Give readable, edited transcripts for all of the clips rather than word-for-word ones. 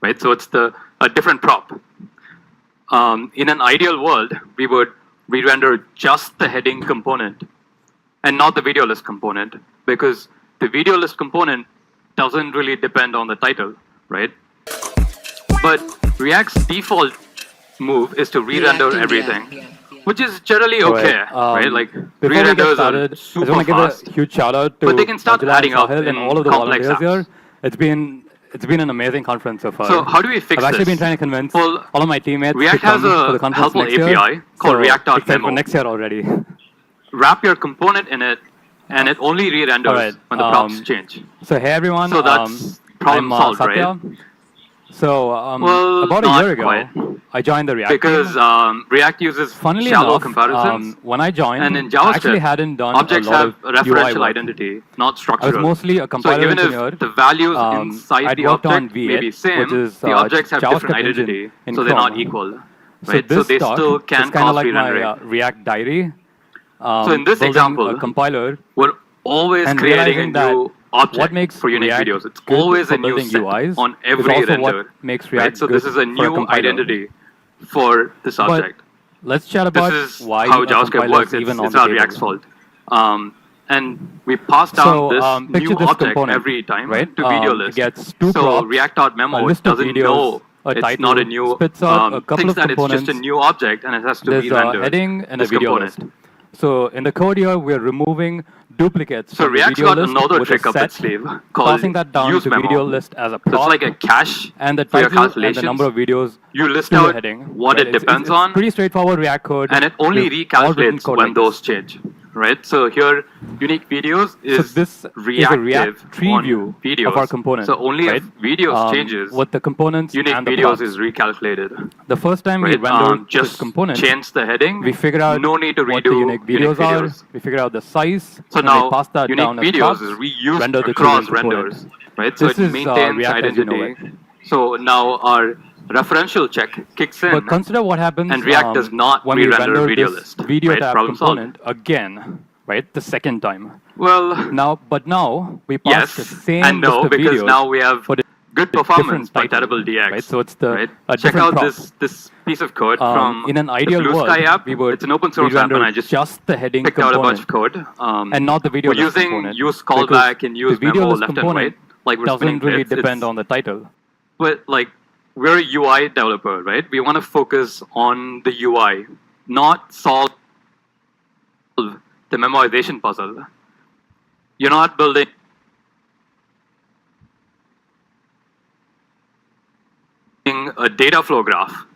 right? So it's a different prop. In an ideal world, we would re-render just the heading component and not the video list component, because the video list component doesn't really depend on the title, right? But React's default move is to re-render everything, which is generally okay, right? Like re-renders are super fast, a huge shout out to but they can start adding up in and all of the complex volunteers apps. here. It's been an amazing conference so far. So how do we fix this? I've actually been trying to convince all of my teammates React to come has for the a conference helpful next year. API called React.memo. For next year already. Wrap your component in it, and it only re-renders when the props change. So hey everyone. So that's problem I'm solved, Satya. right? So well, about a year ago, quite. I joined the React because team. React uses Funnily shallow enough, comparisons. when I joined, And in I actually JavaScript, hadn't done objects a lot have of UI referential work. identity, not I structural. was mostly a So compiler even engineer. if the values inside I'd the worked on object may V8, be same, which is, the objects have different JavaScript engine identity, in so they're not Chrome. equal. So Right? this So they talk still is can kind of cause like my re-rendering. React diary. So in this building example, a compiler, we're always and creating a realizing that new object what makes for unique React videos. It's good always for a new building set UIs on is every also render. what makes React Right? So good this is a for a new compiler. identity for this But object. let's chat about This is why how a JavaScript compiler works. is even on It's the not table. React's fault. And we pass down So, this picture new this object component, every time right? to video It list. gets two So props, React.memo a list of doesn't videos, know a it's title, not a new, spits out a couple thinks of that it's just a components. new object and it has to There's be a rendered. heading and a this video component. list. So in the code here, we're removing duplicates So from the React's video got list another with trick a up set, its sleeve called passing that down use to memo. video list as a So prop, it's like a cache and the for your title and the calculations. number of videos You list to the out heading. what Right? it depends it's on, pretty straightforward React code. and it only We've all written recalculates code when like those this. change. Right? So here, unique videos is So this reactive is a React tree on view videos. of our component. So only right? if videos changes, what the components unique and the videos props. is recalculated. The first time we Right? rendered this Just component, change the heading. we figure out no need to what redo the unique videos are. videos. We figure out the size. So and now we pass that unique down as videos props, is reused render the across tree component. renders. Right? So This it is, maintains React as you know identity. So now our referential check kicks in. But consider what happens And React does not when we re-render render video this list, video right? tab Problem solved. component again, right? The second time. Well, Now we pass yes the same and no, list of because videos now we have for the good different performance by title, Terrible DX. right? So it's the right? a Check different out prop. this piece of code from in an ideal the Blue world, Sky app. we would It's an open source app, re-render and I just the heading picked out a bunch component of code. and not the video we're list using component. use because callback and use the video memo list left and component right. Like we're spinning doesn't really bits. depend It's- on the title. But like we're a UI developer, right? We want to focus on the UI, not solve the memorization puzzle. You're not building a data flow graph.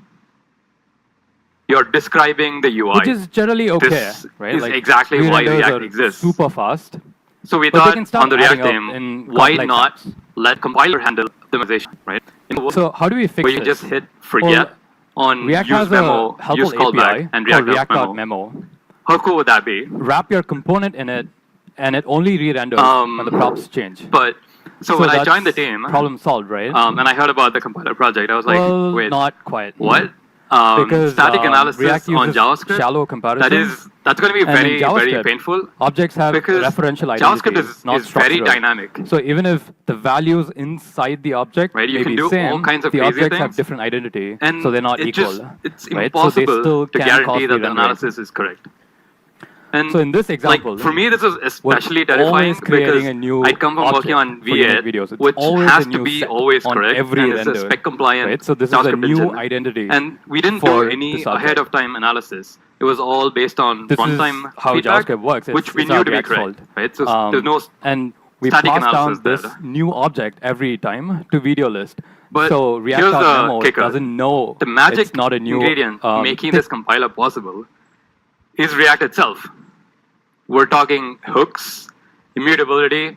You're describing the UI. Which is generally okay, This right? is exactly why re-renders React are exists. super fast. So we But they thought can start on the React adding up team, in why complex not apps. let compiler handle optimization, right? So how do we fix where you this? just hit forget on React use has memo, a helpful use callback, API and called React.memo. React.memo. How cool would that be? Wrap your component in it, and it only re-renders when the props change. But so when I that's joined the team, problem solved, right? and I heard about the compiler project, I was like, well, wait, not quite. what? Because Static analysis React on uses JavaScript. shallow comparisons. That's going to be And in very JavaScript, painful Objects have because referential identity, JavaScript is not very structural. dynamic. So even if the values inside the object Right, you may can be do same, all kinds of the crazy objects have things. different identity, And so they're not it's equal. It's right? So they impossible still to can guarantee cause that the re-rendering. analysis is correct. And So in this example, like for me, this is especially we're terrifying always creating because a new I come from working on object for unique V8, videos. It's which always has a to new be set always on correct, every and it's a render, spec compliant right? So this is a JavaScript new engine. identity. And we didn't for do any this object. ahead of time analysis. It was all based on This runtime is how feedback, JavaScript works. which we it's knew not to be React's correct, fault. right? So there's no and we static pass down analysis this there. new object every time to video list. But so here's the React.memo kicker. doesn't know The magic it's not a new ingredient making thing. this compiler possible is React itself. We're talking hooks, immutability,